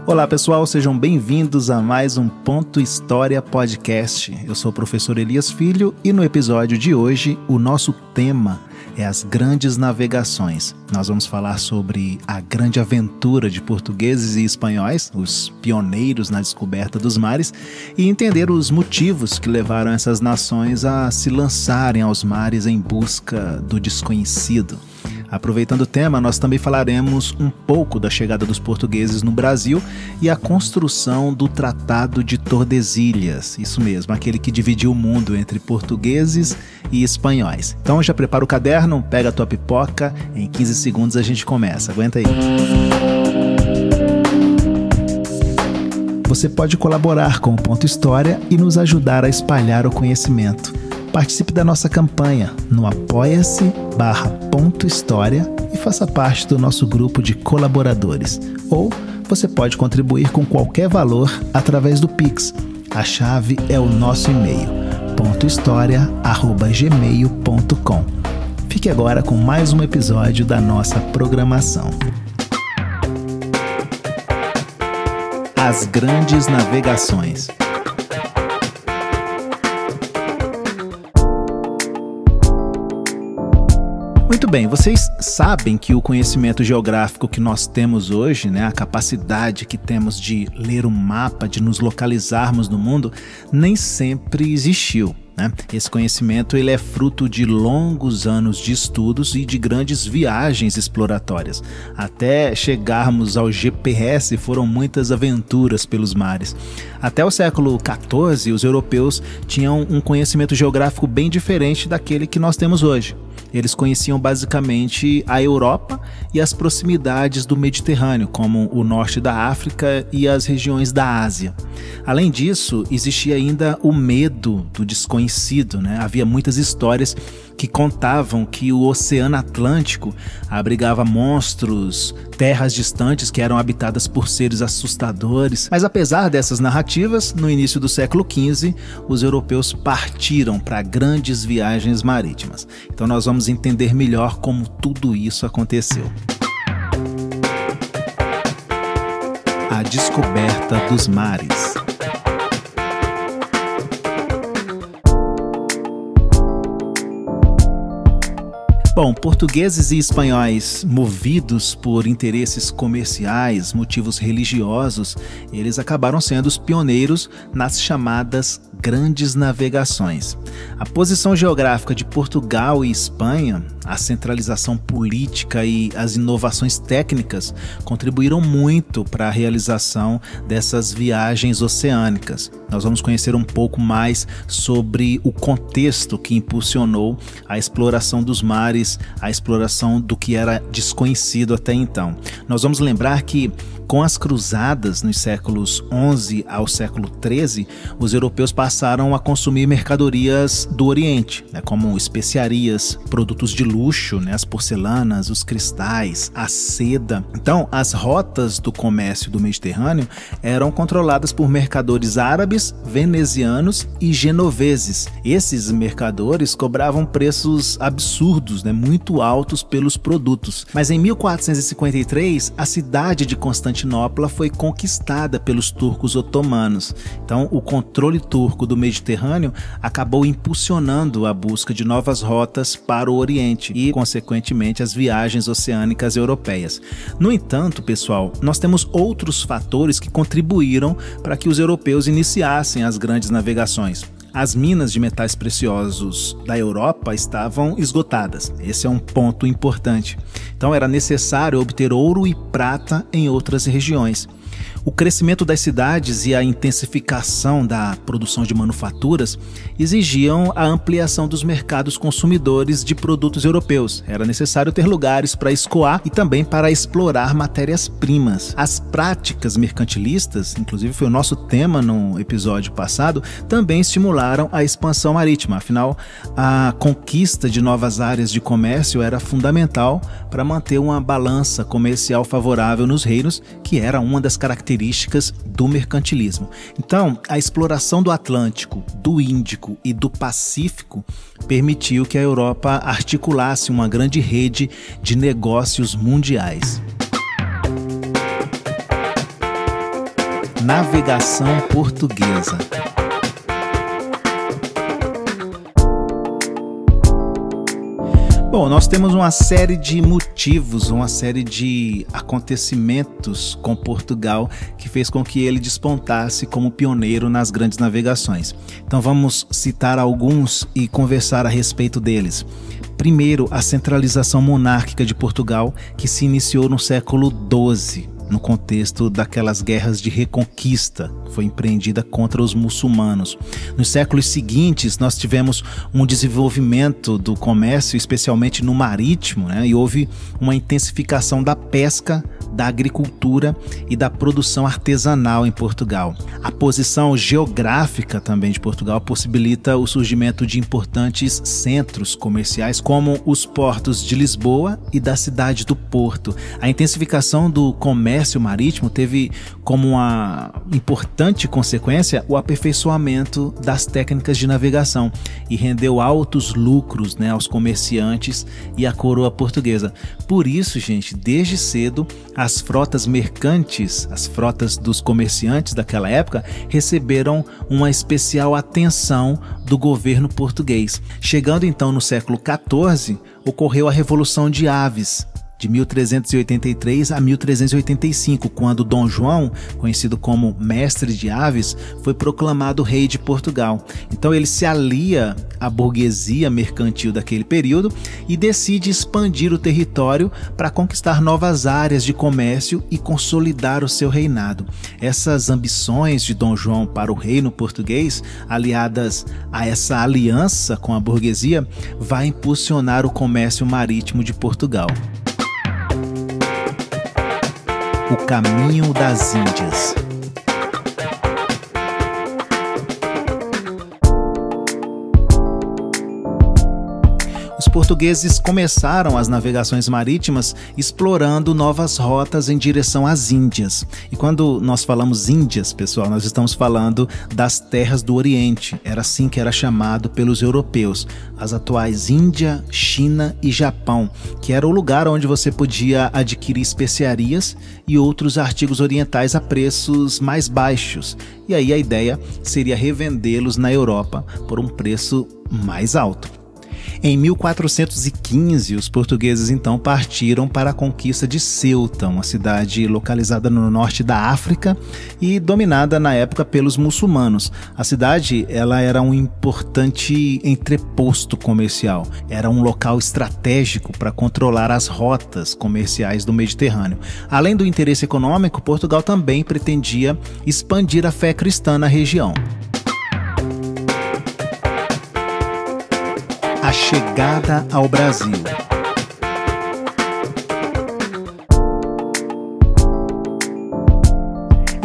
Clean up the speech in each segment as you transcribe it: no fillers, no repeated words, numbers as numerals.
Olá pessoal, sejam bem-vindos a mais um Ponto História Podcast. Eu sou o professor Elias Filho e no episódio de hoje o nosso tema é as grandes navegações. Nós vamos falar sobre a grande aventura de portugueses e espanhóis, os pioneiros na descoberta dos mares, e entender os motivos que levaram essas nações a se lançarem aos mares em busca do desconhecido. Aproveitando o tema, nós também falaremos um pouco da chegada dos portugueses no Brasil e a construção do Tratado de Tordesilhas, isso mesmo, aquele que dividiu o mundo entre portugueses e espanhóis. Então já prepara o caderno, pega a tua pipoca, em 15 segundos a gente começa, aguenta aí. Você pode colaborar com o Ponto História e nos ajudar a espalhar o conhecimento. Participe da nossa campanha no apoia-se/Ponto História e faça parte do nosso grupo de colaboradores. Ou você pode contribuir com qualquer valor através do Pix. A chave é o nosso e-mail, pontohistoria@gmail.com. Fique agora com mais um episódio da nossa programação. As grandes navegações. Muito bem, vocês sabem que o conhecimento geográfico que nós temos hoje, a capacidade que temos de ler um mapa, de nos localizarmos no mundo, nem sempre existiu. Esse conhecimento ele é fruto de longos anos de estudos e de grandes viagens exploratórias. Até chegarmos ao GPS foram muitas aventuras pelos mares. Até o século XIV, os europeus tinham um conhecimento geográfico bem diferente daquele que nós temos hoje. Eles conheciam basicamente a Europa e as proximidades do Mediterrâneo, como o norte da África e as regiões da Ásia. Além disso, existia ainda o medo do desconhecido, Havia muitas histórias que contavam que o Oceano Atlântico abrigava monstros, terras distantes que eram habitadas por seres assustadores. Mas apesar dessas narrativas, no início do século XV, os europeus partiram para grandes viagens marítimas. Então nós vamos entender melhor como tudo isso aconteceu. A descoberta dos mares. Bom, portugueses e espanhóis, movidos por interesses comerciais, motivos religiosos, eles acabaram sendo os pioneiros nas chamadas grandes navegações. A posição geográfica de Portugal e Espanha, a centralização política e as inovações técnicas contribuíram muito para a realização dessas viagens oceânicas. Nós vamos conhecer um pouco mais sobre o contexto que impulsionou a exploração dos mares, a exploração do que era desconhecido até então. Nós vamos lembrar que com as cruzadas nos séculos XI ao século XIII, os europeus passaram a consumir mercadorias do Oriente, como especiarias, produtos de luxo, as porcelanas, os cristais, a seda. Então, as rotas do comércio do Mediterrâneo eram controladas por mercadores árabes, venezianos e genoveses. Esses mercadores cobravam preços absurdos, muito altos pelos produtos. Mas em 1453, a cidade de Constantinopla foi conquistada pelos turcos otomanos. Então, o controle turco do Mediterrâneo acabou impulsionando a busca de novas rotas para o Oriente e, consequentemente, as viagens oceânicas europeias. No entanto, pessoal, nós temos outros fatores que contribuíram para que os europeus iniciassem as grandes navegações. As minas de metais preciosos da Europa estavam esgotadas. Esse é um ponto importante. Então era necessário obter ouro e prata em outras regiões. O crescimento das cidades e a intensificação da produção de manufaturas exigiam a ampliação dos mercados consumidores de produtos europeus. Era necessário ter lugares para escoar e também para explorar matérias-primas. As práticas mercantilistas, inclusive foi o nosso tema no episódio passado, também estimularam a expansão marítima. Afinal, a conquista de novas áreas de comércio era fundamental para manter uma balança comercial favorável nos reinos, que era uma das características do mercantilismo. Então, a exploração do Atlântico, do Índico e do Pacífico permitiu que a Europa articulasse uma grande rede de negócios mundiais. navegação portuguesa. Bom, nós temos uma série de motivos, uma série de acontecimentos com Portugal que fez com que ele despontasse como pioneiro nas grandes navegações. Então vamos citar alguns e conversar a respeito deles. Primeiro, a centralização monárquica de Portugal, que se iniciou no século XII. No contexto daquelas guerras de reconquista que foi empreendida contra os muçulmanos. Nos séculos seguintes, nós tivemos um desenvolvimento do comércio, especialmente no marítimo, e houve uma intensificação da pesca, da agricultura e da produção artesanal em Portugal. A posição geográfica também de Portugal possibilita o surgimento de importantes centros comerciais, como os portos de Lisboa e da cidade do Porto. A intensificação do comércio marítimo teve como uma importante consequência o aperfeiçoamento das técnicas de navegação e rendeu altos lucros, aos comerciantes e à coroa portuguesa. Por isso, gente, desde cedo, as frotas mercantes, as frotas dos comerciantes daquela época, receberam uma especial atenção do governo português. Chegando então no século XIV, ocorreu a Revolução de Aves, de 1383 a 1385, quando Dom João, conhecido como Mestre de Aves, foi proclamado rei de Portugal. Então ele se alia à burguesia mercantil daquele período e decide expandir o território para conquistar novas áreas de comércio e consolidar o seu reinado. Essas ambições de Dom João para o reino português, aliadas a essa aliança com a burguesia, vai impulsionar o comércio marítimo de Portugal. O caminho das Índias. Os portugueses começaram as navegações marítimas explorando novas rotas em direção às Índias. E quando nós falamos Índias, pessoal, nós estamos falando das terras do Oriente. Era assim que era chamado pelos europeus. As atuais Índia, China e Japão, que era o lugar onde você podia adquirir especiarias e outros artigos orientais a preços mais baixos. E aí a ideia seria revendê-los na Europa por um preço mais alto. Em 1415, os portugueses então partiram para a conquista de Ceuta, uma cidade localizada no norte da África e dominada na época pelos muçulmanos. A cidade ela era um importante entreposto comercial, era um local estratégico para controlar as rotas comerciais do Mediterrâneo. Além do interesse econômico, Portugal também pretendia expandir a fé cristã na região. A chegada ao Brasil.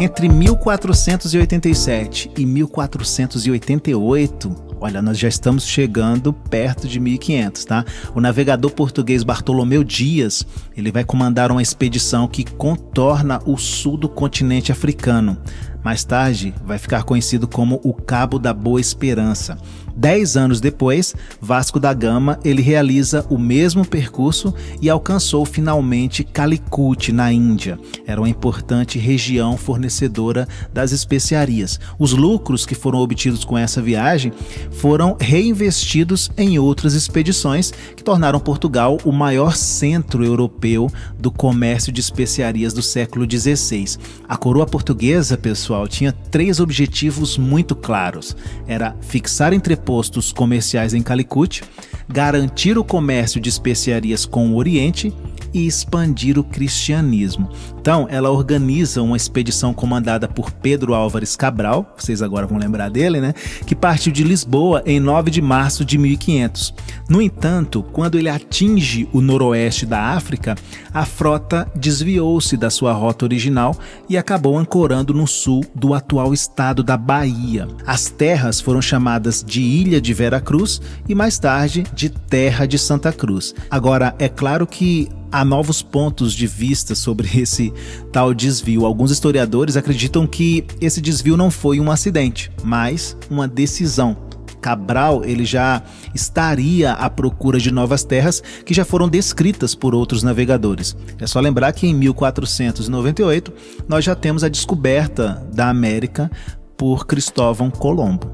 Entre 1487 e 1488, olha, nós já estamos chegando perto de 1500, tá? O navegador português Bartolomeu Dias, ele vai comandar uma expedição que contorna o sul do continente africano. Mais tarde, vai ficar conhecido como o Cabo da Boa Esperança. 10 anos depois, Vasco da Gama ele realiza o mesmo percurso e alcançou finalmente Calicut, na Índia. Era uma importante região fornecedora das especiarias. Os lucros que foram obtidos com essa viagem foram reinvestidos em outras expedições que tornaram Portugal o maior centro europeu do comércio de especiarias do século XVI. A coroa portuguesa, pessoal, tinha 3 objetivos muito claros. Era fixar entrepostos comerciais em Calicut, garantir o comércio de especiarias com o Oriente e expandir o cristianismo. Então, ela organiza uma expedição comandada por Pedro Álvares Cabral, vocês agora vão lembrar dele, que partiu de Lisboa em 9 de março de 1500. No entanto, quando ele atinge o noroeste da África, a frota desviou-se da sua rota original e acabou ancorando no sul do atual estado da Bahia. As terras foram chamadas de Ilha de Vera Cruz e mais tarde de Terra de Santa Cruz. Agora, é claro que há novos pontos de vista sobre esse tal desvio. Alguns historiadores acreditam que esse desvio não foi um acidente, mas uma decisão Cabral ele já estaria à procura de novas terras que já foram descritas por outros navegadores. É só lembrar que em 1498 nós já temos a descoberta da América por Cristóvão Colombo.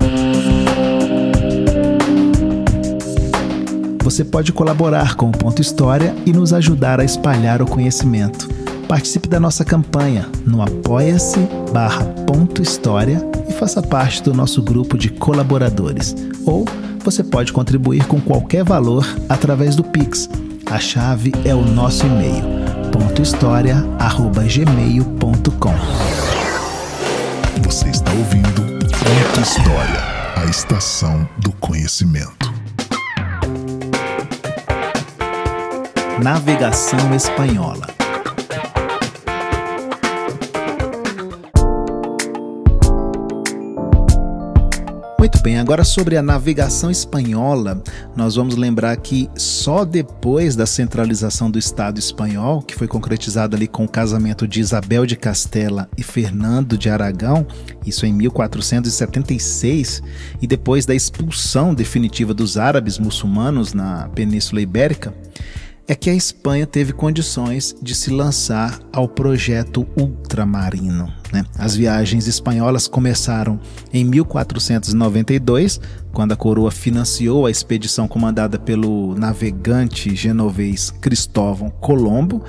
Você pode colaborar com o Ponto História e nos ajudar a espalhar o conhecimento. Participe da nossa campanha no apoia-se/Ponto História e faça parte do nosso grupo de colaboradores. Ou você pode contribuir com qualquer valor através do Pix. A chave é o nosso e-mail, pontohistoria@gmail.com. Você está ouvindo Ponto História, a estação do conhecimento. Navegação espanhola. Muito bem, agora sobre a navegação espanhola, nós vamos lembrar que só depois da centralização do Estado espanhol, que foi concretizado ali com o casamento de Isabel de Castela e Fernando de Aragão, isso em 1476, e depois da expulsão definitiva dos árabes muçulmanos na Península Ibérica, é que a Espanha teve condições de se lançar ao projeto ultramarino, né? As viagens espanholas começaram em 1492, quando a coroa financiou a expedição comandada pelo navegante genovês Cristóvão Colombo,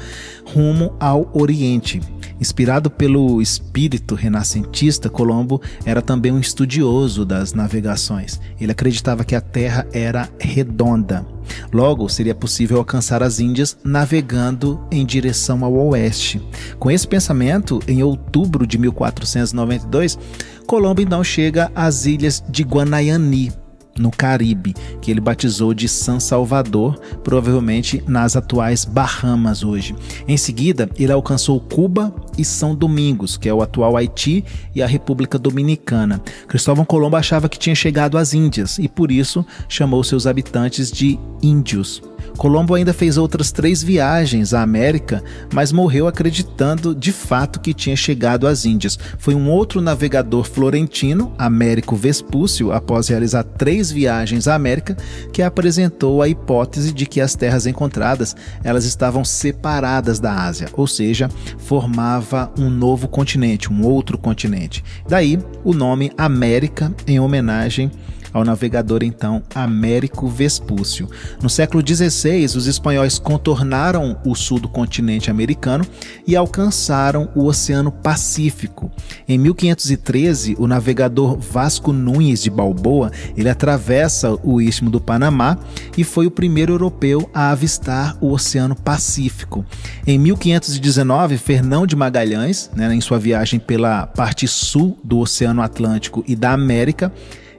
rumo ao Oriente. Inspirado pelo espírito renascentista, Colombo era também um estudioso das navegações. Ele acreditava que a Terra era redonda. Logo, seria possível alcançar as Índias navegando em direção ao oeste. Com esse pensamento, em outubro de 1492, Colombo então chega às ilhas de Guanayani, no Caribe, que ele batizou de San Salvador, provavelmente nas atuais Bahamas hoje. Em seguida, ele alcançou Cuba e São Domingos, que é o atual Haiti e a República Dominicana. Cristóvão Colombo achava que tinha chegado às Índias e, por isso, chamou seus habitantes de índios. Colombo ainda fez outras 3 viagens à América, mas morreu acreditando de fato que tinha chegado às Índias. Foi um outro navegador florentino, Américo Vespúcio, após realizar 3 viagens à América, que apresentou a hipótese de que as terras encontradas elas estavam separadas da Ásia, ou seja, formava um novo continente, um outro continente. Daí o nome América, em homenagem ao navegador então Américo Vespúcio. No século XVI, os espanhóis contornaram o sul do continente americano e alcançaram o Oceano Pacífico. Em 1513, o navegador Vasco Nunes de Balboa, ele atravessa o Istmo do Panamá e foi o primeiro europeu a avistar o Oceano Pacífico. Em 1519, Fernão de Magalhães, em sua viagem pela parte sul do Oceano Atlântico e da América,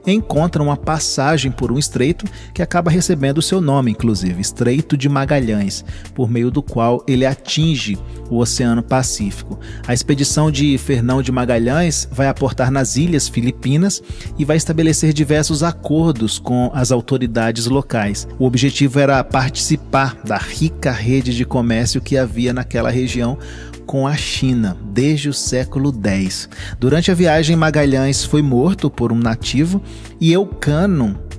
encontra uma passagem por um estreito que acaba recebendo o seu nome, inclusive, Estreito de Magalhães, por meio do qual ele atinge o Oceano Pacífico. A expedição de Fernão de Magalhães vai aportar nas Ilhas Filipinas e vai estabelecer diversos acordos com as autoridades locais. O objetivo era participar da rica rede de comércio que havia naquela região com a China desde o século X. Durante a viagem, Magalhães foi morto por um nativo e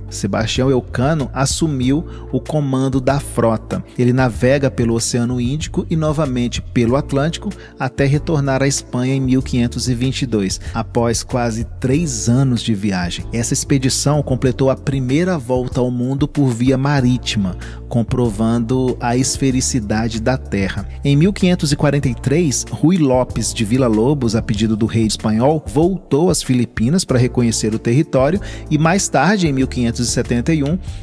Sebastião Elcano assumiu o comando da frota. Ele navega pelo Oceano Índico e novamente pelo Atlântico até retornar à Espanha em 1522, após quase 3 anos de viagem. Essa expedição completou a primeira volta ao mundo por via marítima, comprovando a esfericidade da Terra. Em 1543, Rui Lopes de Villa-Lobos, a pedido do rei espanhol, voltou às Filipinas para reconhecer o território e mais tarde, em 1571,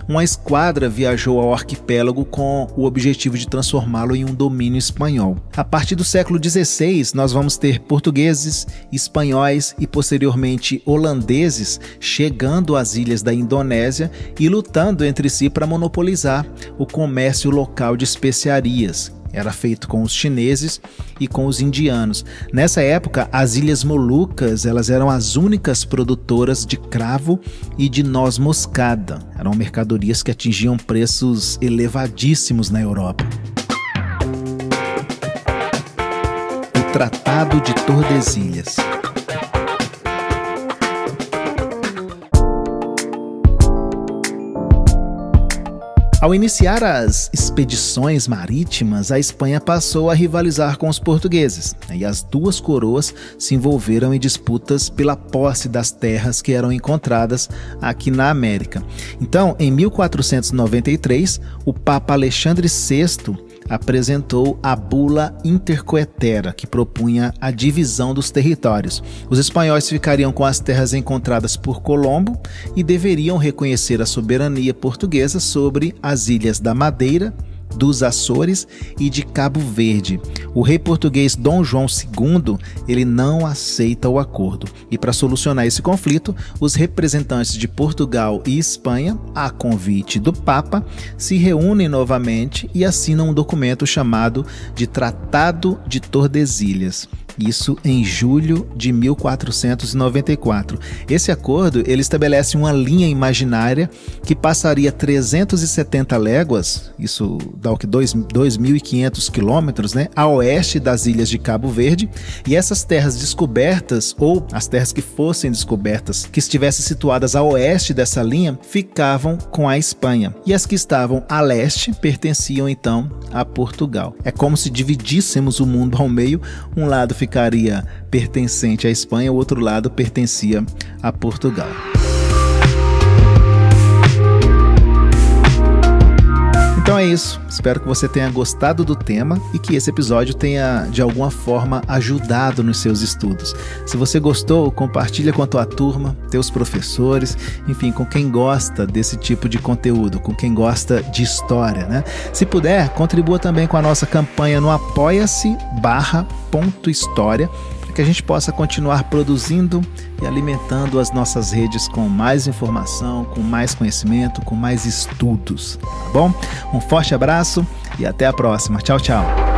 uma esquadra viajou ao arquipélago com o objetivo de transformá-lo em um domínio espanhol. A partir do século XVI, nós vamos ter portugueses, espanhóis e posteriormente holandeses chegando às ilhas da Indonésia e lutando entre si para monopolizar o comércio local de especiarias. Era feito com os chineses e com os indianos. Nessa época, as Ilhas Molucas elas eram as únicas produtoras de cravo e de noz moscada. Eram mercadorias que atingiam preços elevadíssimos na Europa. O Tratado de Tordesilhas. Ao iniciar as expedições marítimas, a Espanha passou a rivalizar com os portugueses, e as duas coroas se envolveram em disputas pela posse das terras que eram encontradas aqui na América. Então, em 1493, o Papa Alexandre VI apresentou a Bula Intercoetera, que propunha a divisão dos territórios. Os espanhóis ficariam com as terras encontradas por Colombo e deveriam reconhecer a soberania portuguesa sobre as ilhas da Madeira, dos Açores e de Cabo Verde. O rei português Dom João II, ele não aceita o acordo. E para solucionar esse conflito, os representantes de Portugal e Espanha, a convite do Papa, se reúnem novamente e assinam um documento chamado de Tratado de Tordesilhas. Isso em julho de 1494. Esse acordo ele estabelece uma linha imaginária que passaria 370 léguas, isso dá o que 2.500 quilômetros, né, a oeste das ilhas de Cabo Verde, e essas terras descobertas, ou as terras que fossem descobertas, que estivessem situadas a oeste dessa linha, ficavam com a Espanha, e as que estavam a leste pertenciam então a Portugal. É como se dividíssemos o mundo ao meio, um lado ficaria pertencente à Espanha, o outro lado pertencia a Portugal. Então é isso, espero que você tenha gostado do tema e que esse episódio tenha de alguma forma ajudado nos seus estudos. Se você gostou, compartilha com a tua turma, teus professores, enfim, com quem gosta desse tipo de conteúdo, com quem gosta de história, né? Se puder, contribua também com a nossa campanha no apoia-se/.história, para que a gente possa continuar produzindo e alimentando as nossas redes com mais informação, com mais conhecimento, com mais estudos, tá bom? Um forte abraço e até a próxima. Tchau, tchau.